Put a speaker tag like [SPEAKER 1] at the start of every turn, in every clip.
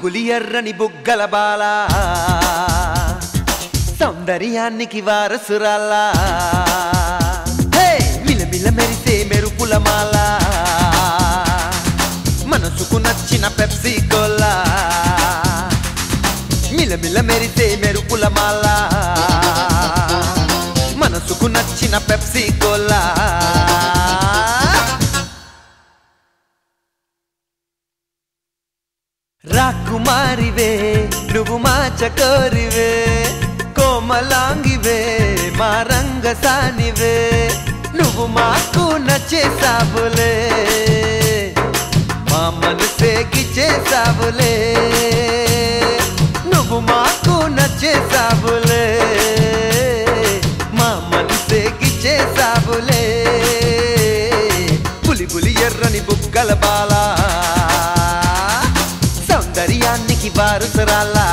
[SPEAKER 1] పులి ఎర్రని బుగ్గల బాల సౌందర్యానికి వారసురాలా మిలమిల మెరిసే మెరుపుల మాల మనసుకు నచ్చిన పెప్సీ కోలా మిలమిల మెరిసే మెరుపుల మాల మనసుకు నచ్చిన పెప్సీ కోలా రాకుమారివే నువ్వు మా చకోరివే కోమలాంగివే మా రంగసానివే నువ్వు మాకు నచ్చేసావులే మా మనసే గిచ్చేసావులే నువ్వు మాకు నచ్చేసావులే మా మనసే గిచ్చేసావులే పులి పులి ఎర్రని బుగ్గల బాల సౌందర్యానికి వారసురాలా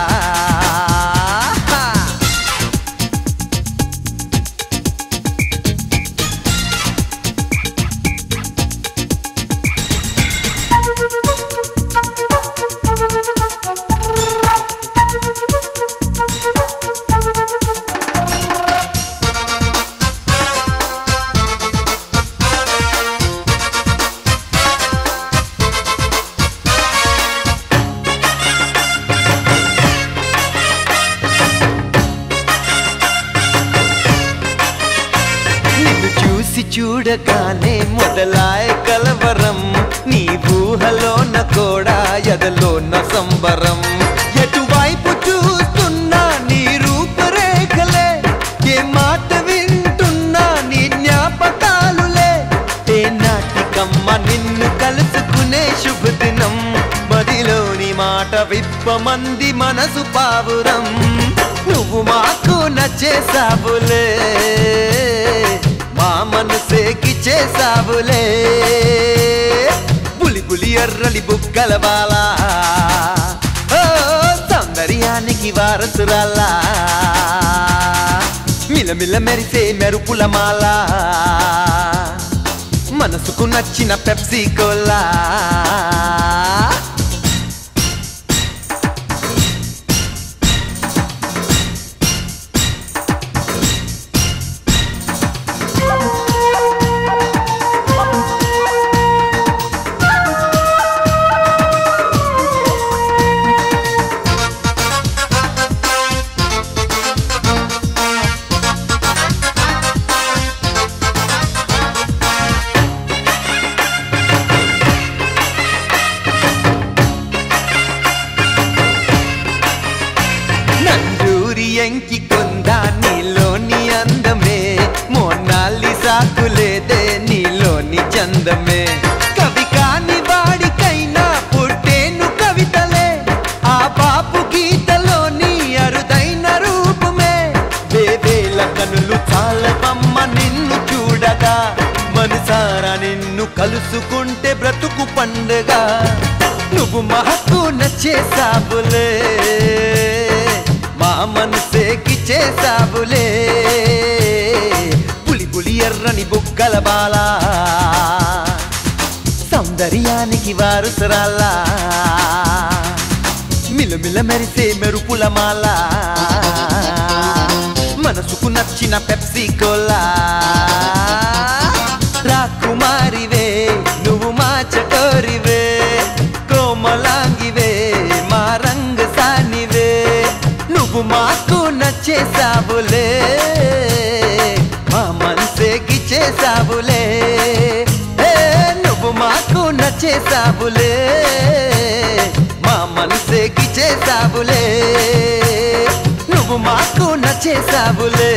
[SPEAKER 1] చూడగానే మొదలాయ కలవరం నీ ఊహలోన కూడా ఎదలోన సంబరం ఎటువైపు చూస్తున్నా నీ రూపురేఖలే ఏ మాట వింటున్నా నీ జ్ఞాపకాలులే ఏ నాటికమ్మ నిన్ను కలుసుకునే శుభదినం మదిలోని మాట విప్పమంది మనసు పావురం నువ్వు మాకు నచ్చేసావులే మా మనసే గిచ్చేసావులే పులి పులి ఎర్రలి బుగ్గల బాల సౌందర్యానికి వారసురాలా మిలమిల మెరిసే మెరుపుల మాల మనసుకు నచ్చిన పెప్సీ కోలా ఎంకి కొందా నీలోని అందమే మోనాలిసాకు లేదే నీలోని చందమే కవి కాని వాడికైనా పుట్టేను కవితలే ఆ బాపు గీతలోని అరుదైన రూపమే వేవేల కనులు చాలవమ్మ నిన్ను చూడగా మనసారా నిన్ను కలుసుకుంటే బ్రతుకు పండుగ నువ్వు మాకు నచ్చేసావులే మా మనసే గిచ్చేసావులే పులి పులి ఎర్రని బుగ్గల బాల సౌందర్యానికి వారసురాలా మిలమిల మెరిసే మెరుపుల మాల మనసుకు నచ్చిన పెప్సీ కోలా రాకుమారివే నువ్వు మా చకోరివే కోమలాంగివే మా రంగసానివే నువ్వు మాకు నచ్చేసావులే మా మనసే గిచ్చేసావులే నువ్వు మాకు నచ్చేసావులే మా మనసే గిచ్చేసావులే నువ్వు మాకు నచ్చేసావులే